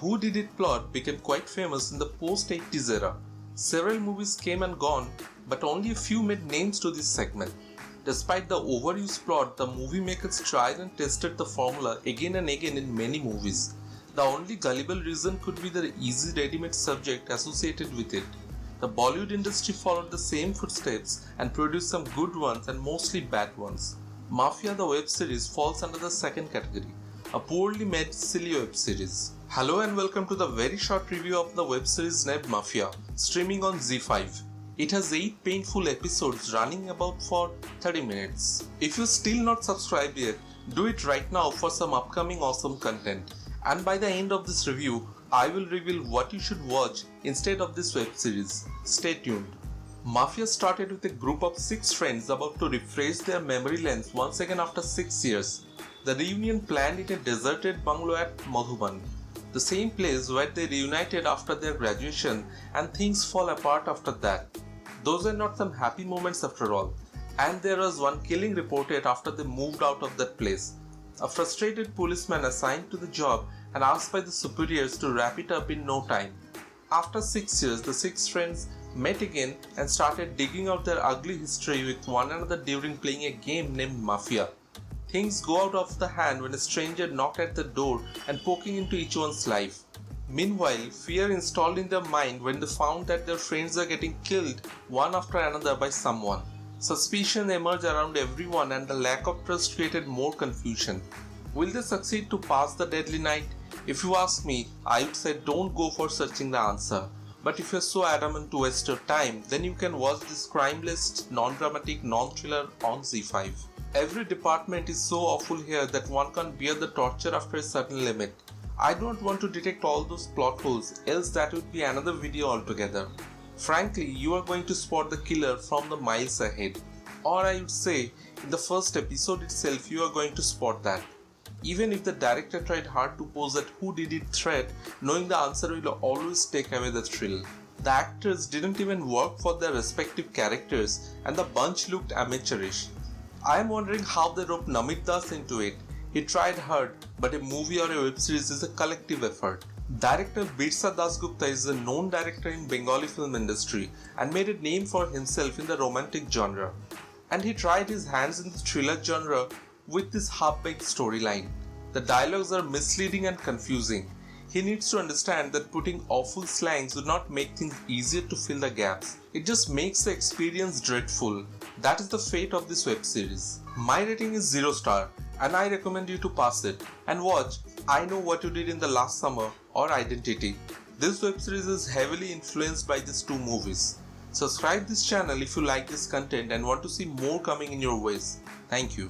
Who Did It plot became quite famous in the post-80s era. Several movies came and gone, but only a few made names to this segment. Despite the overused plot, the movie makers tried and tested the formula again and again in many movies. The only gullible reason could be the easy ready-made subject associated with it. The Bollywood industry followed the same footsteps and produced some good ones and mostly bad ones. Mafia the web series falls under the second category, a poorly made silly web series. Hello and welcome to the very short review of the web series named Mafia, streaming on ZEE5. It has 8 painful episodes running about for 30 minutes. If you're still not subscribed yet, do it right now for some upcoming awesome content. And by the end of this review, I will reveal what you should watch instead of this web series. Stay tuned. Mafia started with a group of 6 friends about to refresh their memory lens once again after 6 years. The reunion planned in a deserted bungalow at Madhuban, the same place where they reunited after their graduation, and things fall apart after that. Those are not some happy moments after all. And there was one killing reported after they moved out of that place. A frustrated policeman assigned to the job and asked by the superiors to wrap it up in no time. After 6 years, the 6 friends met again and started digging out their ugly history with one another during playing a game named Mafia. Things go out of the hand when a stranger knocked at the door and poking into each one's life. Meanwhile, fear installed in their mind when they found that their friends are getting killed one after another by someone. Suspicion emerged around everyone and the lack of trust created more confusion. Will they succeed to pass the deadly night? If you ask me, I would say don't go for searching the answer. But if you're so adamant to waste your time, then you can watch this crime-less, non-dramatic, non-thriller on ZEE5. Every department is so awful here that one can't bear the torture after a certain limit. I don't want to detect all those plot holes, else that would be another video altogether. Frankly, you are going to spot the killer from the miles ahead. Or I would say, in the first episode itself you are going to spot that. Even if the director tried hard to pose that who did it threat, knowing the answer will always take away the thrill. The actors didn't even work for their respective characters and the bunch looked amateurish. I am wondering how they roped Namit Das into it. He tried hard, but a movie or a web series is a collective effort. Director Birsa Dasgupta is a known director in Bengali film industry and made a name for himself in the romantic genre. And he tried his hands in the thriller genre with this half-baked storyline. The dialogues are misleading and confusing. He needs to understand that putting awful slangs would not make things easier to fill the gaps. It just makes the experience dreadful. That is the fate of this web series. My rating is 0 star and I recommend you to pass it and watch I Know What You Did in the Last Summer or Identity. This web series is heavily influenced by these 2 movies. Subscribe this channel if you like this content and want to see more coming in your ways. Thank you.